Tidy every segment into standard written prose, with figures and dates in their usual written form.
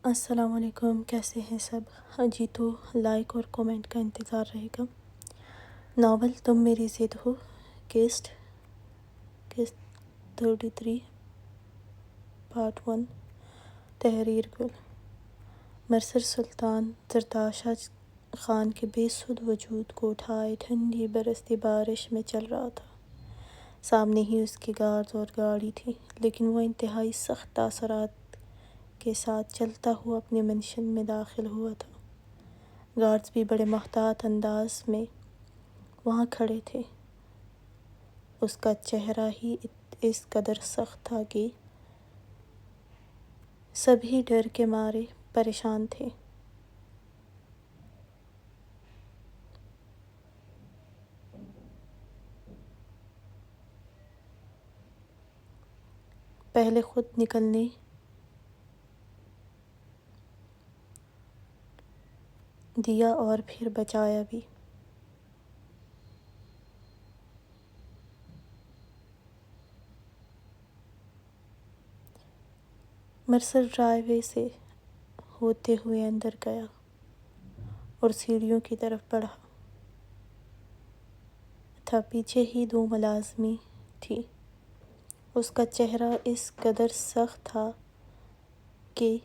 السلام علیکم، کیسے ہیں سب؟ ہاں جی، تو لائک اور کومنٹ کا انتظار رہے گا۔ ناول تم میری ضد ہو، قسط 33 پارٹ 1، تحریر گل۔ مرثر سلطان زرتاشا خان کے بے سدھ وجود کو اٹھائے ٹھنڈی برستی بارش میں چل رہا تھا۔ سامنے ہی اس کی گارڈز اور گاڑی تھی، لیکن وہ انتہائی سخت تاثرات کے ساتھ چلتا ہوا اپنے منشن میں داخل ہوا تھا۔ گارڈز بھی بڑے محتاط انداز میں وہاں کھڑے تھے۔ اس کا چہرہ ہی اس قدر سخت تھا کہ سبھی ڈر کے مارے پریشان تھے۔ پہلے خود نکلنے دیا اور پھر بچایا بھی۔ مرثر ڈرائیو وے سے ہوتے ہوئے اندر گیا اور سیڑھیوں کی طرف بڑھا تھا۔ پیچھے ہی 2 ملازمین تھی۔ اس کا چہرہ اس قدر سخت تھا کہ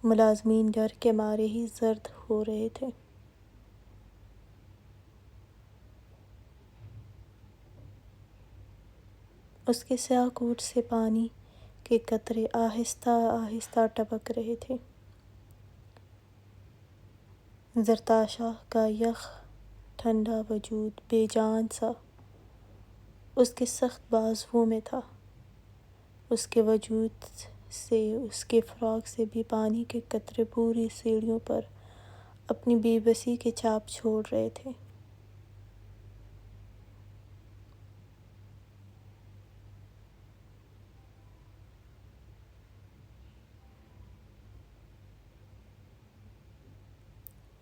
ملازمین ڈر کے مارے ہی زرد ہو رہے تھے۔ اس کے سیاہ کوٹ سے پانی کے قطرے آہستہ آہستہ ٹپک رہے تھے۔ زرتاشا کا یخ ٹھنڈا وجود بے جان سا اس کے سخت بازوؤں میں تھا۔ اس کے وجود سے، اس کے فراق سے بھی پانی کے قطرے پوری سیڑھیوں پر اپنی بے بسی کے چھاپ چھوڑ رہے تھے۔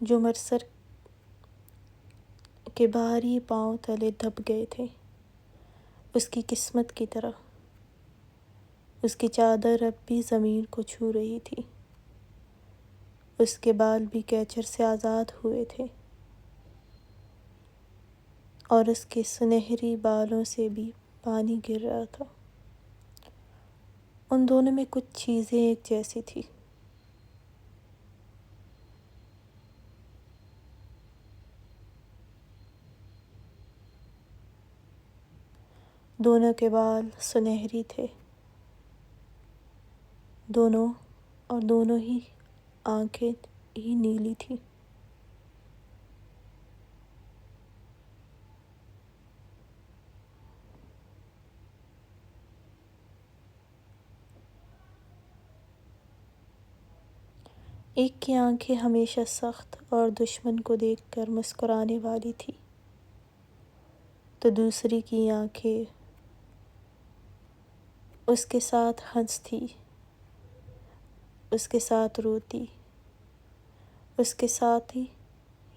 جو مرثر کے بھاری پاؤں تلے دب گئے تھے، اس کی قسمت کی طرح۔ اس کی چادر اب بھی زمین کو چھو رہی تھی۔ اس کے بال بھی کیچر سے آزاد ہوئے تھے اور اس کے سنہری بالوں سے بھی پانی گر رہا تھا۔ ان دونوں میں کچھ چیزیں ایک جیسی تھیں۔ دونوں کے بال سنہری تھے، اور دونوں ہی آنکھیں ہی نیلی تھیں۔ ایک کی آنکھیں ہمیشہ سخت اور دشمن کو دیکھ کر مسکرانے والی تھی، تو دوسری کی آنکھیں اس کے ساتھ ہنستی، اس کے ساتھ روتی، اس کے ساتھ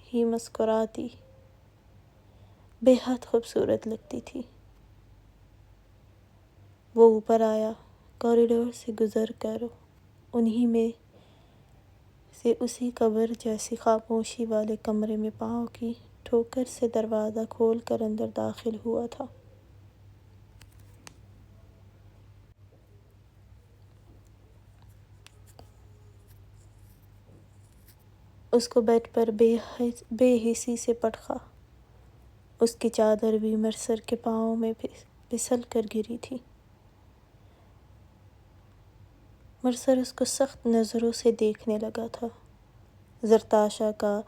ہی مسکراتی، بے حد خوبصورت لگتی تھی۔ وہ اوپر آیا، کوریڈور سے گزر کر انہی میں سے اسی قبر جیسی خاموشی والے کمرے میں پاؤں کی ٹھوکر سے دروازہ کھول کر اندر داخل ہوا تھا۔ اس کو بیڈ پر بے حسی سے پٹخا۔ اس کی چادر بھی مرثر کے پاؤں میں پھسل کر گری تھی۔ مرثر اس کو سخت نظروں سے دیکھنے لگا تھا۔ زرتاشا کا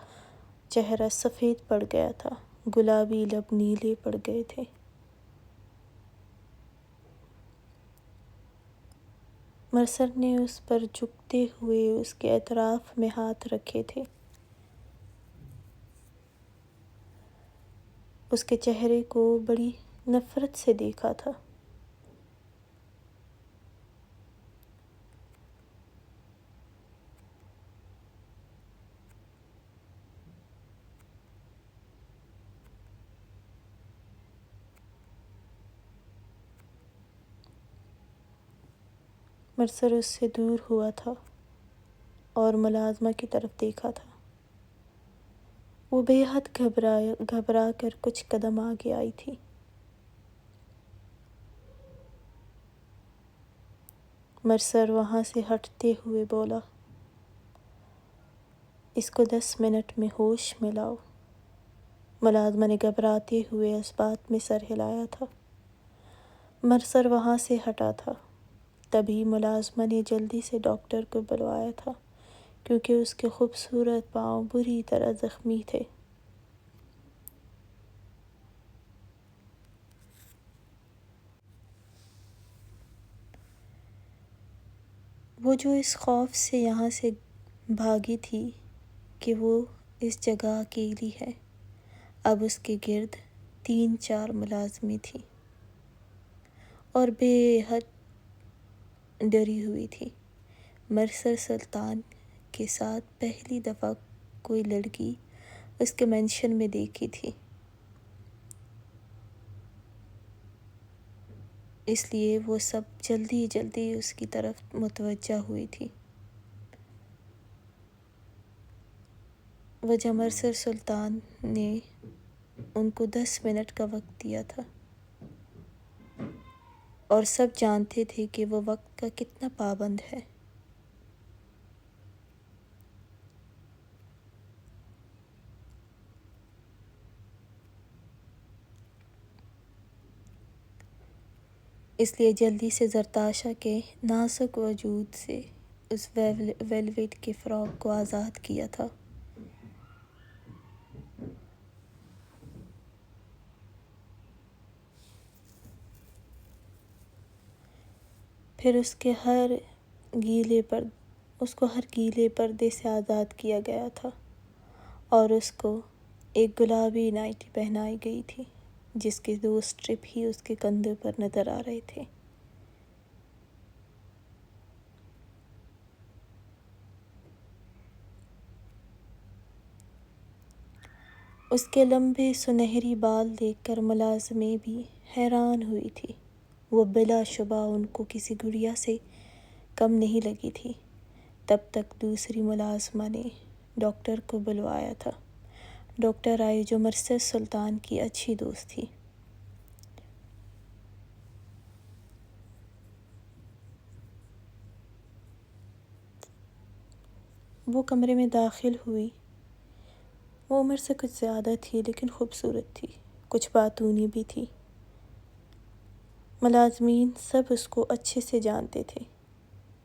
چہرہ سفید پڑ گیا تھا، گلابی لب نیلے پڑ گئے تھے۔ مرثر نے اس پر جھکتے ہوئے اس کے اطراف میں ہاتھ رکھے تھے۔ اس کے چہرے کو بڑی نفرت سے دیکھا تھا۔ مرثر اس سے دور ہوا تھا۔ اور ملازمہ کی طرف دیکھا تھا۔ وہ بے حد گھبرا کر کچھ قدم آگے آئی تھی۔ مرسر وہاں سے ہٹتے ہوئے بولا، اس کو 10 منٹ میں ہوش میں لاؤ۔ ملازمہ نے گھبراتے ہوئے اس بات میں سر ہلایا تھا۔ مرسر وہاں سے ہٹا تھا، تبھی ملازمہ نے جلدی سے ڈاکٹر کو بلوایا تھا، کیونکہ اس کے خوبصورت پاؤں بری طرح زخمی تھے۔ وہ جو اس خوف سے یہاں سے بھاگی تھی کہ وہ اس جگہ اکیلی ہے، اب اس کے گرد 3-4 ملازمیں تھیں اور بے حد ڈری ہوئی تھی۔ مرسر سلطان کے ساتھ پہلی دفعہ کوئی لڑکی اس کے مینشن میں دیکھی تھی، اس لیے وہ سب جلدی جلدی اس کی طرف متوجہ ہوئی تھی۔ وجہ مرسر سلطان نے ان کو 10 منٹ کا وقت دیا تھا، اور سب جانتے تھے کہ وہ وقت کا کتنا پابند ہے۔ اس لیے جلدی سے زرتاشا کے نازک وجود سے اس ویلویٹ کے فراق کو آزاد کیا تھا۔ پھر اس کو ہر گیلے پردے سے آزاد کیا گیا تھا اور اس کو ایک گلابی نائٹی پہنائی گئی تھی، جس کے 2 اسٹرپ ہی اس کے کندھوں پر نظر آ رہے تھے۔ اس کے لمبے سنہری بال دیکھ کر ملازمیں بھی حیران ہوئی تھی۔ وہ بلا شبہ ان کو کسی گڑیا سے کم نہیں لگی تھی۔ تب تک دوسری ملازمہ نے ڈاکٹر کو بلوایا تھا۔ ڈاکٹر آئی جو مرسر سلطان کی اچھی دوست تھی۔ وہ کمرے میں داخل ہوئی۔ وہ عمر سے کچھ زیادہ تھی لیکن خوبصورت تھی، کچھ باتونی بھی تھی۔ ملازمین سب اس کو اچھے سے جانتے تھے۔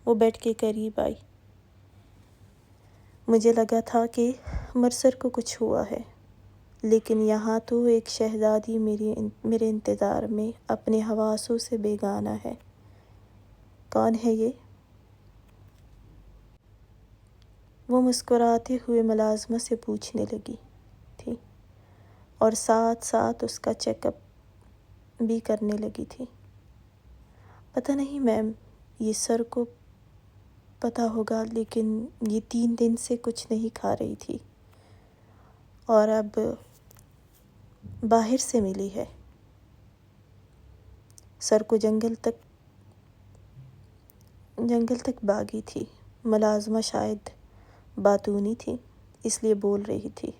وہ بیڈ کے قریب آئی۔ مجھے لگا تھا کہ مرسر کو کچھ ہوا ہے، لیکن یہاں تو ایک شہزادی میرے انتظار میں اپنے حواسوں سے بیگانہ ہے۔ کون ہے یہ؟ وہ مسکراتے ہوئے ملازمہ سے پوچھنے لگی تھی اور ساتھ ساتھ اس کا چیک اپ بھی کرنے لگی تھی۔ پتہ نہیں میم، یہ سر کو پتہ ہوگا، لیکن یہ 3 دن سے کچھ نہیں کھا رہی تھی اور اب باہر سے ملی ہے۔ سر کو جنگل تک بھاگی تھی۔ ملازمہ شاید باتونی تھی، اس لیے بول رہی تھی،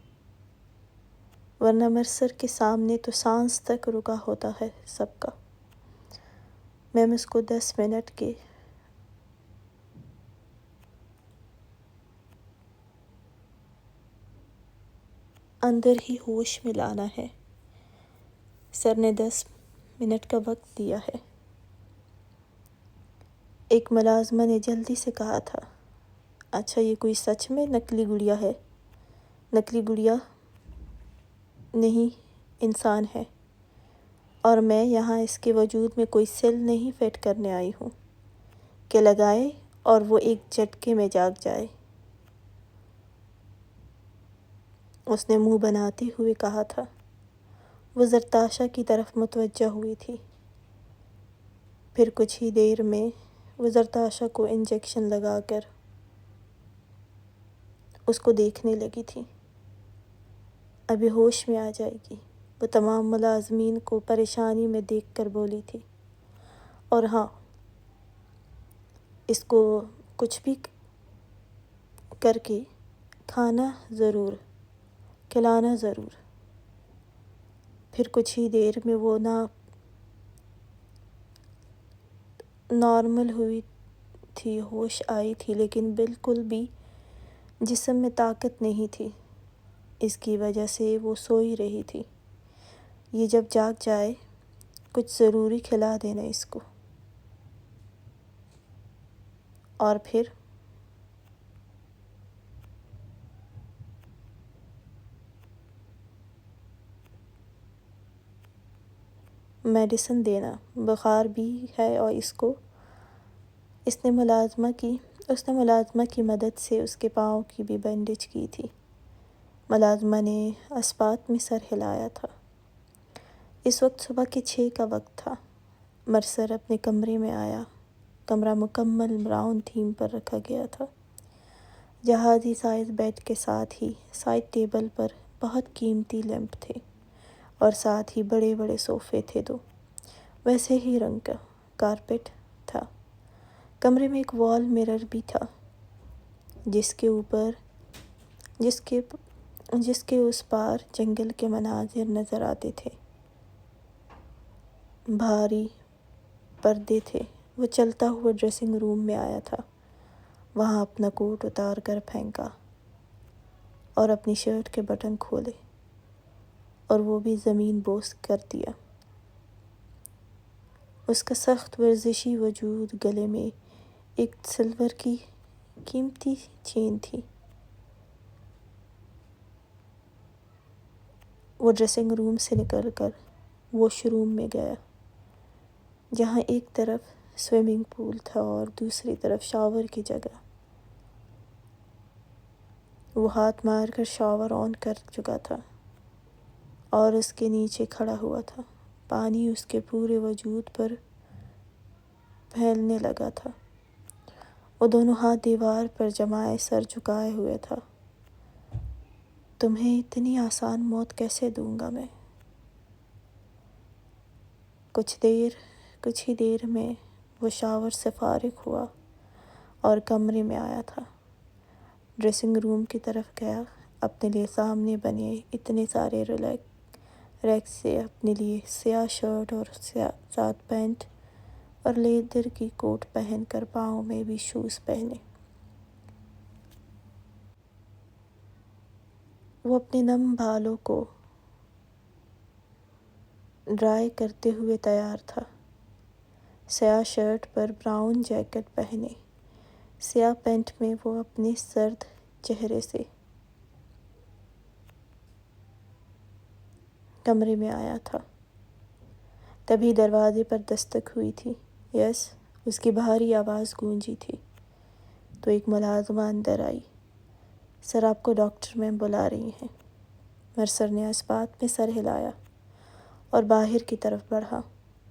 ورنہ مرسر کے سامنے تو سانس تک رکا ہوتا ہے سب کا۔ میم، اس کو 10 منٹ کے اندر ہی ہوش میں لانا ہے۔ سر نے 10 منٹ کا وقت دیا ہے۔ ایک ملازمہ نے جلدی سے کہا تھا، اچھا یہ کوئی سچ میں نکلی گڑیا ہے؟ نکلی گڑیا نہیں، انسان ہے، اور میں یہاں اس کے وجود میں کوئی سیل نہیں فٹ کرنے آئی ہوں کہ لگائے اور وہ ایک جھٹکے میں جاگ جائے۔ اس نے منہ بناتے ہوئے کہا تھا۔ وہ زرتاشا کی طرف متوجہ ہوئی تھی۔ پھر کچھ ہی دیر میں وہ زرتاشا کو انجیکشن لگا کر اس کو دیکھنے لگی تھی۔ ابھی ہوش میں آ جائے گی، وہ تمام ملازمین کو پریشانی میں دیکھ کر بولی تھی۔ اور ہاں، اس کو کچھ بھی کر کے کھانا ضرور، کھلانا ضرور۔ پھر کچھ ہی دیر میں وہ نارمل ہوئی تھی، ہوش آئی تھی، لیکن بالکل بھی جسم میں طاقت نہیں تھی۔ اس کی وجہ سے وہ سوئی رہی تھی۔ یہ جب جاگ جائے کچھ ضروری کھلا دینا اس کو۔ اور پھر میڈیسن دینا، بخار بھی ہے اور اس نے ملازمہ کی مدد سے اس کے پاؤں کی بھی بینڈیج کی تھی۔ ملازمہ نے اسبات میں سر ہلایا تھا۔ اس وقت صبح کے 6 کا وقت تھا۔ مرسر اپنے کمرے میں آیا۔ کمرہ مکمل براؤن تھیم پر رکھا گیا تھا۔ جہازی سائز بیڈ کے ساتھ ہی سائڈ ٹیبل پر بہت قیمتی لیمپ تھے اور ساتھ ہی بڑے بڑے صوفے تھے 2، ویسے ہی رنگ کا کارپیٹ تھا۔ کمرے میں ایک وال مرر بھی تھا جس کے اس پار جنگل کے مناظر نظر آتے تھے۔ بھاری پردے تھے۔ وہ چلتا ہوا ڈریسنگ روم میں آیا تھا، وہاں اپنا کوٹ اتار کر پھینکا اور اپنی شرٹ کے بٹن کھولے اور وہ بھی زمین بوس کر دیا۔ اس کا سخت ورزشی وجود، گلے میں ایک سلور کی قیمتی چین تھی۔ وہ ڈریسنگ روم سے نکل کر واش روم میں گیا، جہاں ایک طرف سوئمنگ پول تھا اور دوسری طرف شاور کی جگہ۔ وہ ہاتھ مار کر شاور آن کر چکا تھا اور اس کے نیچے کھڑا ہوا تھا۔ پانی اس کے پورے وجود پر پھیلنے لگا تھا۔ وہ دونوں ہاتھ دیوار پر جمائے سر جھکائے ہوئے تھا۔ تمہیں اتنی آسان موت کیسے دوں گا میں؟ کچھ ہی دیر میں وہ شاور سے فارغ ہوا اور کمرے میں آیا تھا۔ ڈریسنگ روم کی طرف گیا۔ اپنے لیے سامنے بنے اتنے سارے ریک سے اپنے لیے سیاہ شرٹ اور ساتھ پینٹ اور لیدر کی کوٹ پہن کر پاؤں میں بھی شوز پہنے، وہ اپنے نم بالوں کو ڈرائی کرتے ہوئے تیار تھا۔ سیاہ شرٹ پر براؤن جیکٹ پہنے، سیاہ پینٹ میں وہ اپنے سرد چہرے سے کمرے میں آیا تھا۔ تبھی دروازے پر دستک ہوئی تھی۔ یس، اس کی بھاری آواز گونجی تھی تو ایک ملازمہ اندر آئی۔ سر، آپ کو ڈاکٹر میم بلا رہی ہیں۔ مرسر نے اسبات میں سر ہلایا اور باہر کی طرف بڑھا۔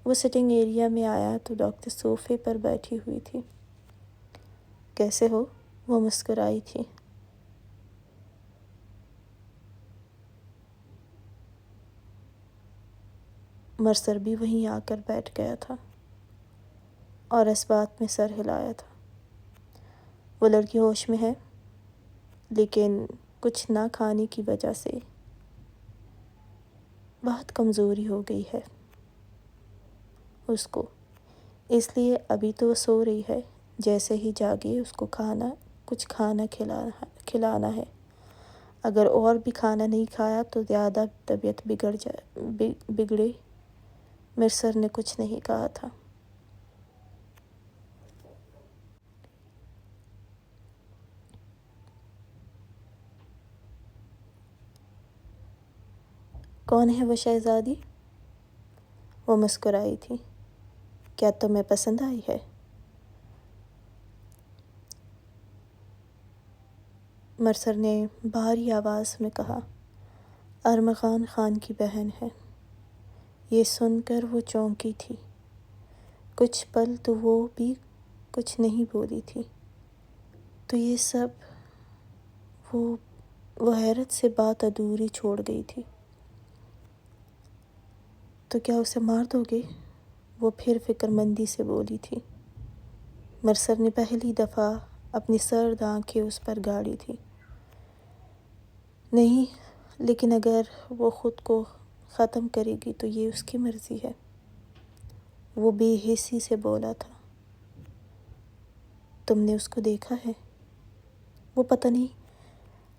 وہ سٹنگ ایریا میں آیا تو ڈاکٹر صوفے پر بیٹھی ہوئی تھی۔ کیسے ہو؟ وہ مسکرائی تھی۔ مرسر بھی وہیں آ کر بیٹھ گیا تھا اور اسبات میں سر ہلایا تھا۔ وہ لڑکی ہوش میں ہے، لیکن کچھ نہ کھانے کی وجہ سے بہت کمزوری ہو گئی ہے اس کو، اس لیے ابھی تو وہ سو رہی ہے۔ جیسے ہی جاگے اس کو کچھ کھانا کھلانا ہے۔ اگر اور بھی کھانا نہیں کھایا تو زیادہ طبیعت بگڑے۔ مرسر نے کچھ نہیں کہا تھا۔ کون ہے وہ شہزادی؟ وہ مسکرائی تھی۔ کیا تمہیں پسند آئی ہے؟ مرسر نے بھاری آواز میں کہا۔ ارمغان خان کی بہن ہے۔ یہ سن کر وہ چونکی تھی۔ کچھ پل تو وہ بھی کچھ نہیں بولی تھی۔ تو یہ سب وہ حیرت سے بات ادھوری چھوڑ گئی تھی۔ تو کیا اسے مار دو گے؟ وہ پھر فکر مندی سے بولی تھی۔ مرسر نے پہلی دفعہ اپنی سرد آنکھیں اس پر گاڑی تھی۔ نہیں، لیکن اگر وہ خود کو ختم کرے گی تو یہ اس کی مرضی ہے، وہ بے حسی سے بولا تھا۔ تم نے اس کو دیکھا ہے؟ وہ پتہ نہیں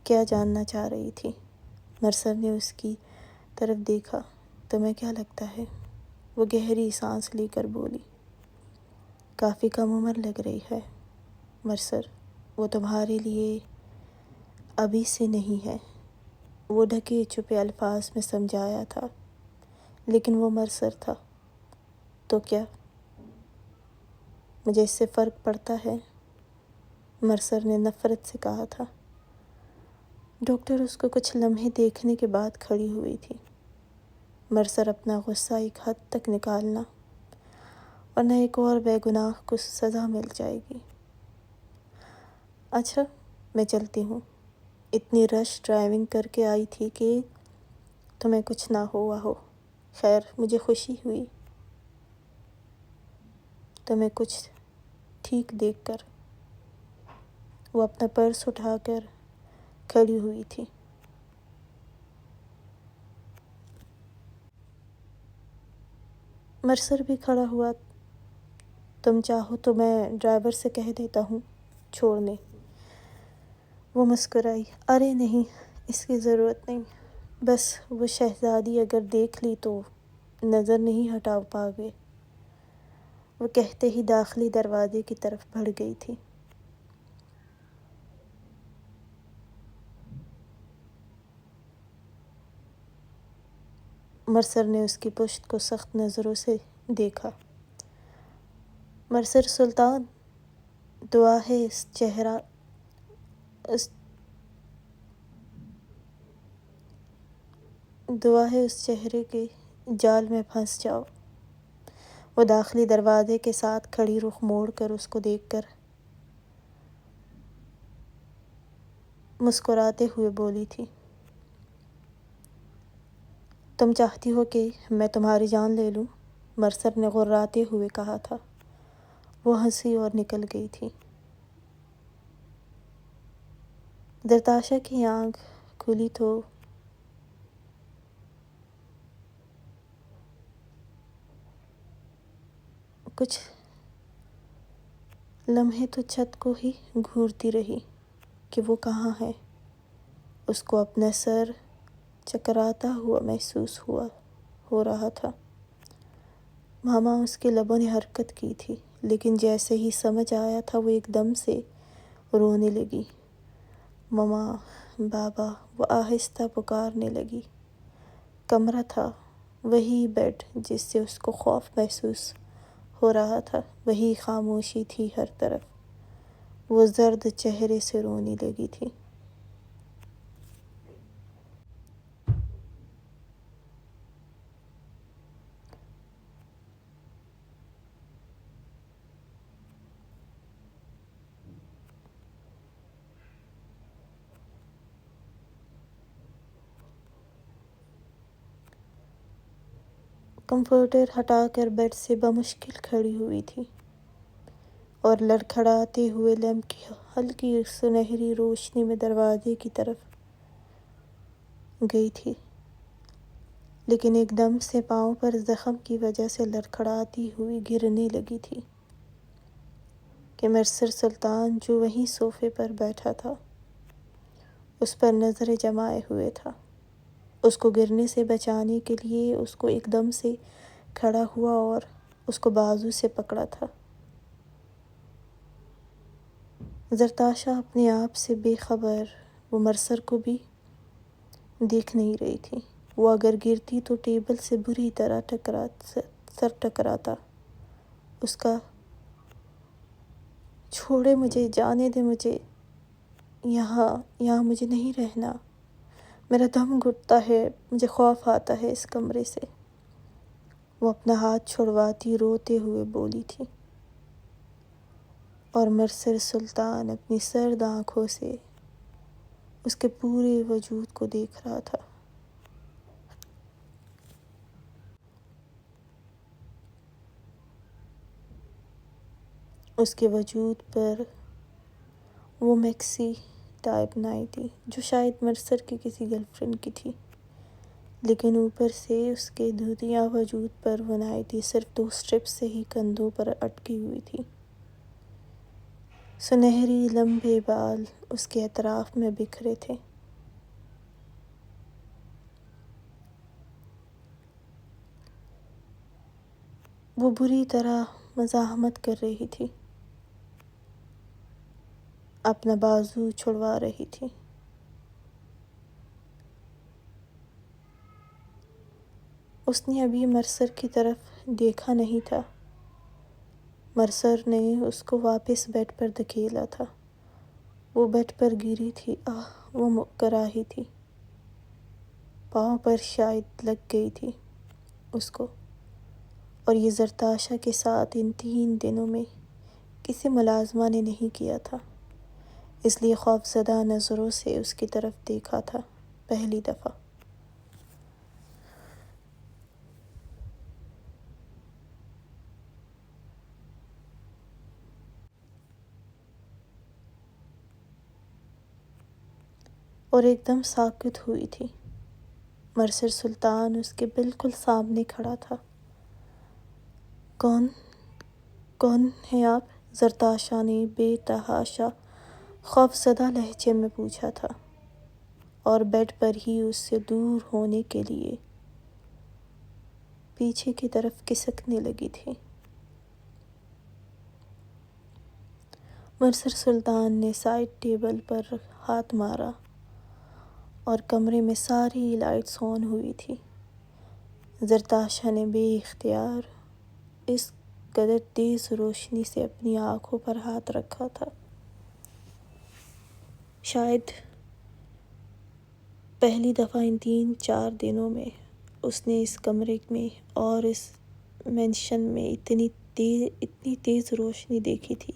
کیا جاننا چاہ رہی تھی۔ مرسر نے اس کی طرف دیکھا۔ تمہیں کیا لگتا ہے؟ وہ گہری سانس لے کر بولی۔ کافی کم عمر لگ رہی ہے مرسر، وہ تمہارے لیے ابھی سے نہیں ہے۔ وہ ڈھکے چھپے الفاظ میں سمجھایا تھا، لیکن وہ مرسر تھا۔ تو کیا مجھے اس سے فرق پڑتا ہے؟ مرسر نے نفرت سے کہا تھا۔ ڈاکٹر اس کو کچھ لمحے دیکھنے کے بعد کھڑی ہوئی تھی۔ مرسر اپنا غصہ ایک حد تک نکالنا، ورنہ ایک اور بے گناہ کو سزا مل جائے گی۔ اچھا، میں چلتی ہوں۔ اتنی رش ڈرائیونگ کر کے آئی تھی کہ تمہیں کچھ نہ ہوا ہو۔ خیر، مجھے خوشی ہوئی تمہیں کچھ ٹھیک دیکھ کر۔ وہ اپنا پرس اٹھا کر کھڑی ہوئی تھی۔ مرسر بھی کھڑا ہوا۔ تم چاہو تو میں ڈرائیور سے کہہ دیتا ہوں چھوڑنے۔ وہ مسکرائی۔ ارے نہیں، اس کی ضرورت نہیں، بس وہ شہزادی اگر دیکھ لی تو نظر نہیں ہٹا پاؤگے، وہ کہتے ہی داخلی دروازے کی طرف بڑھ گئی تھی۔ مرسر نے اس کی پشت کو سخت نظروں سے دیکھا۔ مرسر سلطان، دعا ہے اس چہرے کے جال میں پھنس جاؤ۔ وہ داخلی دروازے کے ساتھ کھڑی رخ موڑ کر اس کو دیکھ کر مسکراتے ہوئے بولی تھی۔ تم چاہتی ہو کہ میں تمہاری جان لے لوں؟ مرسر نے غراتے ہوئے کہا تھا۔ وہ ہنسی اور نکل گئی تھی۔ درتاشا کی آنکھ کھلی تو کچھ لمحے تو چھت کو ہی گھورتی رہی کہ وہ کہاں ہے۔ اس کو اپنا سر چکراتا ہوا محسوس ہو رہا تھا۔ ماما اس کے لبوں نے حرکت کی تھی، لیکن جیسے ہی سمجھ آیا تھا وہ ایک دم سے رونے لگی۔ ماما، بابا، وہ آہستہ پکارنے لگی۔ کمرہ تھا، وہی بیڈ جس سے اس کو خوف محسوس ہو رہا تھا، وہی خاموشی تھی ہر طرف۔ وہ زرد چہرے سے رونے لگی تھی۔ کمفرٹر ہٹا کر بیڈ سے بمشکل کھڑی ہوئی تھی اور لڑکھڑاتے ہوئے لیمپ کی ہلکی سنہری روشنی میں دروازے کی طرف گئی تھی، لیکن ایک دم سے پاؤں پر زخم کی وجہ سے لڑکھڑاتی ہوئی گرنے لگی تھی کہ مرسر سلطان جو وہیں صوفے پر بیٹھا تھا اس پر نظریں جمائے ہوئے تھا۔ اس کو گرنے سے بچانے کے لیے اس کو ایک دم سے کھڑا ہوا اور اس کو بازو سے پکڑا تھا۔ زرتاشا اپنے آپ سے بے خبر، وہ مرسر کو بھی دیکھ نہیں رہی تھی۔ وہ اگر گرتی تو ٹیبل سے بری طرح سر ٹکراتا۔ اس کا چھوڑے مجھے، جانے دے مجھے، یہاں مجھے نہیں رہنا، میرا دم گھٹتا ہے، مجھے خوف آتا ہے اس کمرے سے، وہ اپنا ہاتھ چھڑواتی روتے ہوئے بولی تھی۔ اور مرسر سلطان اپنی سرد آنکھوں سے اس کے پورے وجود کو دیکھ رہا تھا۔ اس کے وجود پر وہ میکسی ٹائپ نائی تھی جو شاید مرسر کی کسی گرل فرینڈ کی تھی، لیکن اوپر سے اس کے دھوتیا وجود پر وہ نائٹی صرف 2 سٹرپس سے ہی کندھوں پر اٹکی ہوئی تھی۔ سنہری لمبے بال اس کے اطراف میں بکھرے تھے۔ وہ بری طرح مزاحمت کر رہی تھی، اپنا بازو چھڑوا رہی تھی۔ اس نے ابھی مرسر کی طرف دیکھا نہیں تھا۔ مرسر نے اس کو واپس بیڈ پر دھکیلا تھا۔ وہ بیڈ پر گری تھی۔ وہ مکر رہی تھی۔ پاؤں پر شاید لگ گئی تھی اس کو، اور یہ زرتاشا کے ساتھ ان 3 دنوں میں کسی ملازمہ نے نہیں کیا تھا، اس لیے خوفزدہ نظروں سے اس کی طرف دیکھا تھا پہلی دفعہ۔ اور ایک دم ساکت ہوئی تھی۔ مرسر سلطان اس کے بالکل سامنے کھڑا تھا۔ کون ہیں آپ؟ زرتاشا نے بے تحاشا خوفزدہ لہجے میں پوچھا تھا، اور بیڈ پر ہی اس سے دور ہونے کے لیے پیچھے کی طرف کھسکنے لگی تھی۔ مرسر سلطان نے سائڈ ٹیبل پر ہاتھ مارا اور کمرے میں ساری لائٹس آن ہوئی تھی۔ زرتاشا نے بے اختیار اس قدر تیز روشنی سے اپنی آنکھوں پر ہاتھ رکھا تھا۔ شاید پہلی دفعہ ان 3-4 دنوں میں اس نے اس کمرے میں اور اس مینشن میں اتنی تیز روشنی دیکھی تھی۔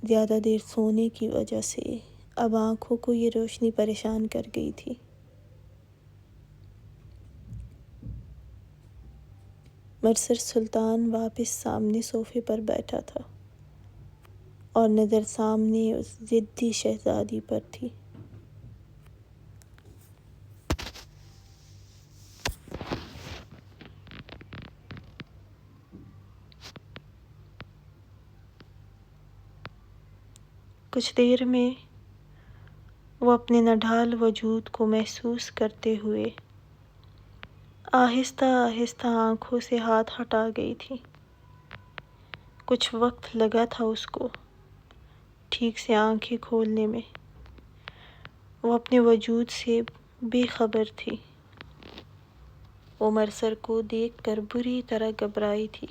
زیادہ دیر سونے کی وجہ سے اب آنکھوں کو یہ روشنی پریشان کر گئی تھی۔ مرسر سلطان واپس سامنے صوفے پر بیٹھا تھا اور نظر سامنے اس ضدی شہزادی پر تھی۔ کچھ دیر میں وہ اپنے نڈھال وجود کو محسوس کرتے ہوئے آہستہ آہستہ آنکھوں سے ہاتھ ہٹا گئی تھی۔ کچھ وقت لگا تھا اس کو ٹھیک سے آنکھیں کھولنے میں۔ وہ اپنے وجود سے بے خبر تھی۔ وہ مرسر کو دیکھ کر بری طرح گھبرائی تھی۔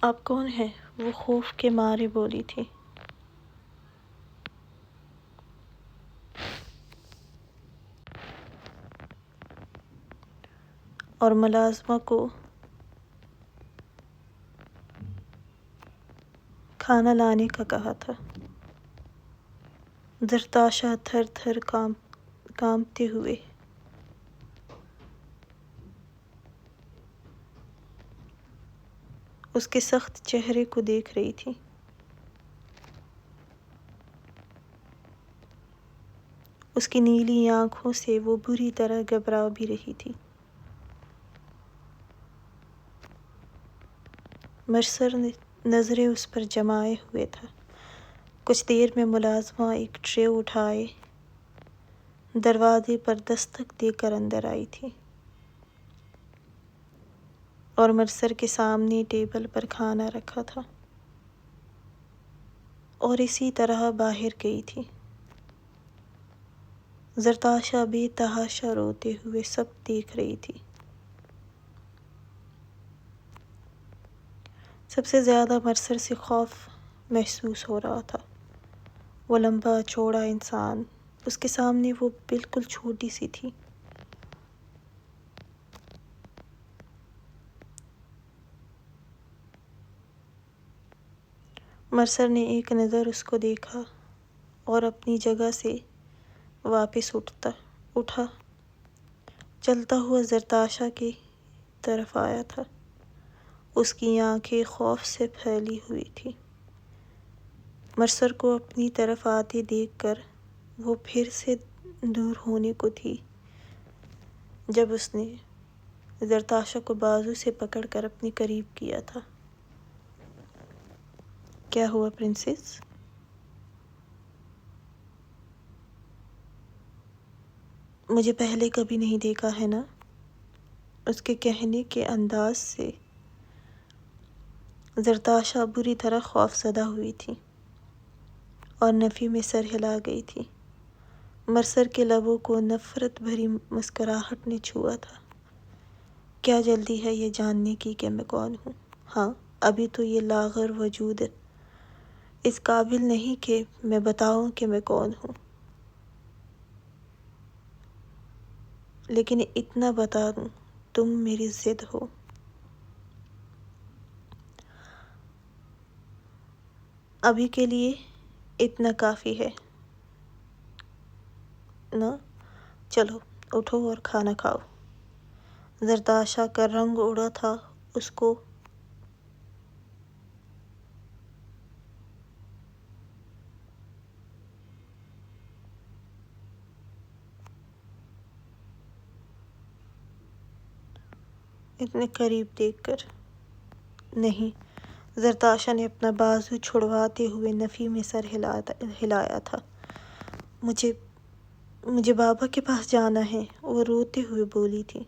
آپ کون ہیں؟ وہ خوف کے مارے بولی تھی۔ اور ملازمہ کو کھانا لانے کا کہا تھا۔ زرتاشا تھر تھر کانپتے ہوئے اس کے سخت چہرے کو دیکھ رہی تھی۔ اس کی نیلی آنکھوں سے وہ بری طرح گھبرا بھی رہی تھی۔ مرسر نظریں اس پر جمائے ہوئے تھا۔ کچھ دیر میں ملازمہ ایک ٹرے اٹھائے دروازے پر دستک دے کر اندر آئی تھی اور مرسر کے سامنے ٹیبل پر کھانا رکھا تھا اور اسی طرح باہر گئی تھی۔ زرتاشا بے تحاشا روتے ہوئے سب دیکھ رہی تھی۔ سب سے زیادہ مرسر سے خوف محسوس ہو رہا تھا۔ وہ لمبا چوڑا انسان، اس کے سامنے وہ بالکل چھوٹی سی تھی۔ مرسر نے ایک نظر اس کو دیکھا اور اپنی جگہ سے واپس اٹھا۔ چلتا ہوا زرتاشا کے طرف آیا تھا۔ اس کی آنکھیں خوف سے پھیلی ہوئی تھیں۔ مرسر کو اپنی طرف آتے دیکھ کر وہ پھر سے دور ہونے کو تھی جب اس نے زرتاشا کو بازو سے پکڑ کر اپنے قریب کیا تھا۔ کیا ہوا پرنسس؟ مجھے پہلے کبھی نہیں دیکھا ہے نا؟ اس کے کہنے کے انداز سے زرتاشا بری طرح خوف زدہ ہوئی تھی اور نفی میں سر ہلا گئی تھی۔ مرسر کے لبوں کو نفرت بھری مسکراہٹ نے چھوا تھا۔ کیا جلدی ہے یہ جاننے کی کہ میں کون ہوں؟ ہاں، ابھی تو یہ لاغر وجود اس قابل نہیں کہ میں بتاؤں کہ میں کون ہوں، لیکن اتنا بتا دوں، تم میری ضد ہو۔ ابھی کے لیے اتنا کافی ہے نا؟ چلو اٹھو اور کھانا کھاؤ۔ زرتاشا کا رنگ اڑا تھا۔ اس کو اتنے قریب دیکھ کر نہیں، زرتاشا نے اپنا بازو چھڑواتے ہوئے نفی میں سر ہلایا تھا۔ مجھے بابا کے پاس جانا ہے، وہ روتے ہوئے بولی تھی۔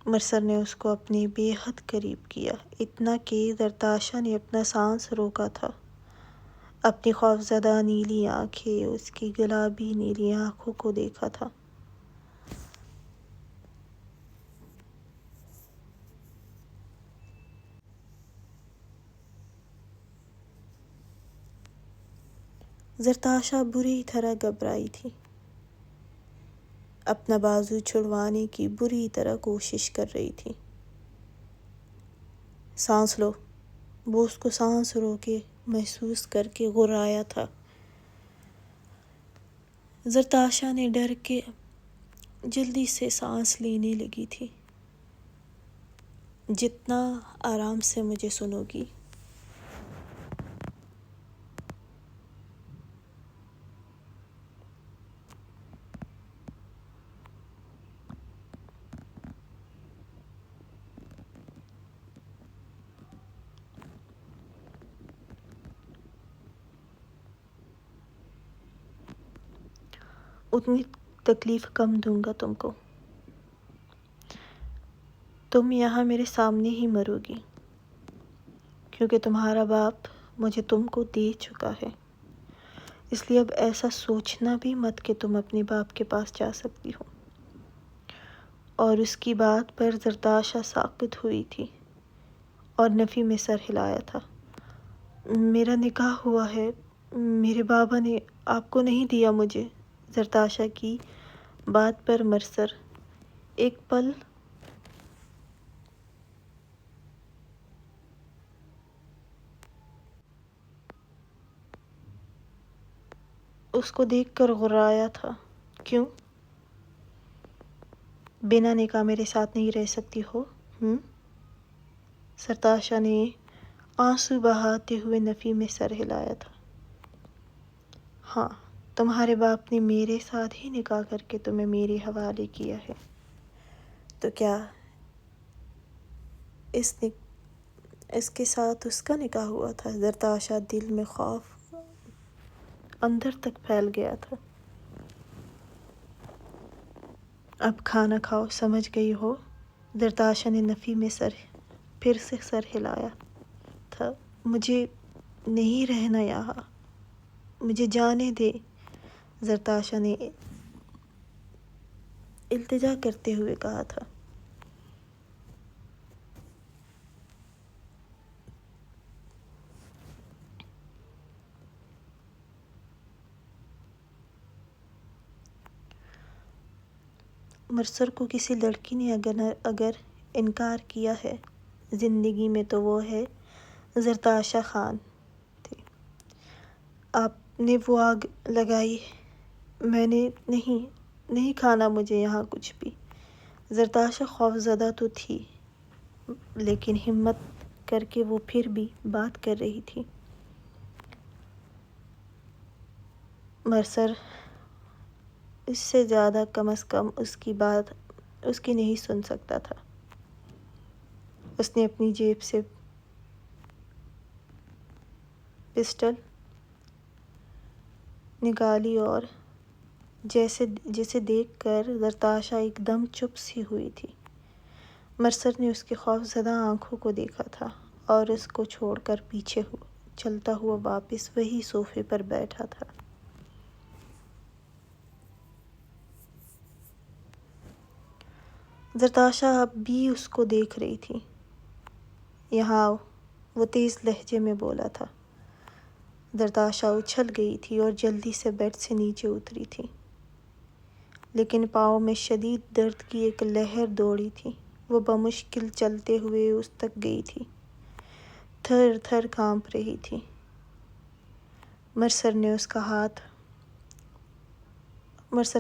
مرسر نے اس کو اپنے بے حد قریب کیا، اتنا کہ زرتاشا نے اپنا سانس روکا تھا۔ اپنی خوفزدہ نیلی آنکھیں اس کی گلابی نیلی آنکھوں کو دیکھا تھا۔ زرتاشا بری طرح گھبرائی تھی، اپنا بازو چھڑوانے کی بری طرح کوشش کر رہی تھی۔ سانس لو، وہ اس کو سانس روکے محسوس کر کے غرایا تھا۔ زرتاشا نے ڈر کے جلدی سے سانس لینے لگی تھی۔ جتنا آرام سے مجھے سنو گی۔ اتنی تکلیف کم دوں گا تم کو، تم یہاں میرے سامنے ہی مرو گی، کیونکہ تمہارا باپ مجھے تم کو دے چکا ہے۔ اس لیے اب ایسا سوچنا بھی مت کہ تم اپنے باپ کے پاس جا سکتی ہو۔ اور اس کی بات پر زرتاشا ساکت ہوئی تھی اور نفی میں سر ہلایا تھا۔ میرا نکاح ہوا ہے، میرے بابا نے آپ کو نہیں دیا مجھے۔ زرتاشا کی بات پر مرسر ایک پل اس کو دیکھ کر غرایا تھا۔ کیوں؟ بنا نکاح میرے ساتھ نہیں رہ سکتی ہو؟ زرتاشا نے آنسو بہاتے ہوئے نفی میں سر ہلایا تھا۔ ہاں، تمہارے باپ نے میرے ساتھ ہی نکاح کر کے تمہیں میرے حوالے کیا ہے۔ تو کیا اس کے ساتھ اس کا نکاح ہوا تھا؟ زرتاشا دل میں خوف اندر تک پھیل گیا تھا۔ اب کھانا کھاؤ، سمجھ گئی ہو؟ زرتاشا نے نفی میں پھر سے سر ہلایا تھا۔ مجھے نہیں رہنا یہاں، مجھے جانے دے، زرتاشا نے التجا کرتے ہوئے کہا تھا۔ مرسر کو کسی لڑکی نے اگر انکار کیا ہے زندگی میں تو وہ ہے زرتاشا خان تھی۔ آپ نے وہ آگ لگائی، میں نے نہیں کھانا مجھے یہاں کچھ بھی۔ زرتاشا خوفزدہ تو تھی، لیکن ہمت کر کے وہ پھر بھی بات کر رہی تھی۔ مرسر اس سے زیادہ کم از کم اس کی بات اس کی نہیں سن سکتا تھا۔ اس نے اپنی جیب سے پسٹل نکالی اور جسے دیکھ کر زرتاشا ایک دم چپ سی ہوئی تھی۔ مرسر نے اس کی خوفزدہ آنکھوں کو دیکھا تھا اور اس کو چھوڑ کر پیچھے چلتا ہوا واپس وہی صوفے پر بیٹھا تھا۔ زرتاشا اب بھی اس کو دیکھ رہی تھی۔ یہاں آؤ، وہ تیز لہجے میں بولا تھا۔ زرتاشا اچھل گئی تھی اور جلدی سے بیڈ سے نیچے اتری تھی، لیکن پاؤں میں شدید درد کی ایک لہر دوڑی تھی۔ وہ بمشکل چلتے ہوئے اس تک گئی تھی، تھر تھر کانپ رہی تھی۔ مرسر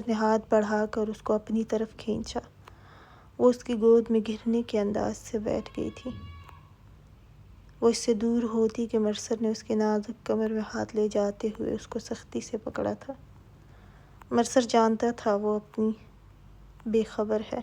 نے ہاتھ بڑھا کر اس کو اپنی طرف کھینچا۔ وہ اس کی گود میں گرنے کے انداز سے بیٹھ گئی تھی۔ وہ اس سے دور ہوتی کہ مرسر نے اس کے نازک کمر میں ہاتھ لے جاتے ہوئے اس کو سختی سے پکڑا تھا۔ مرسر جانتا تھا وہ اپنی بے خبر ہے۔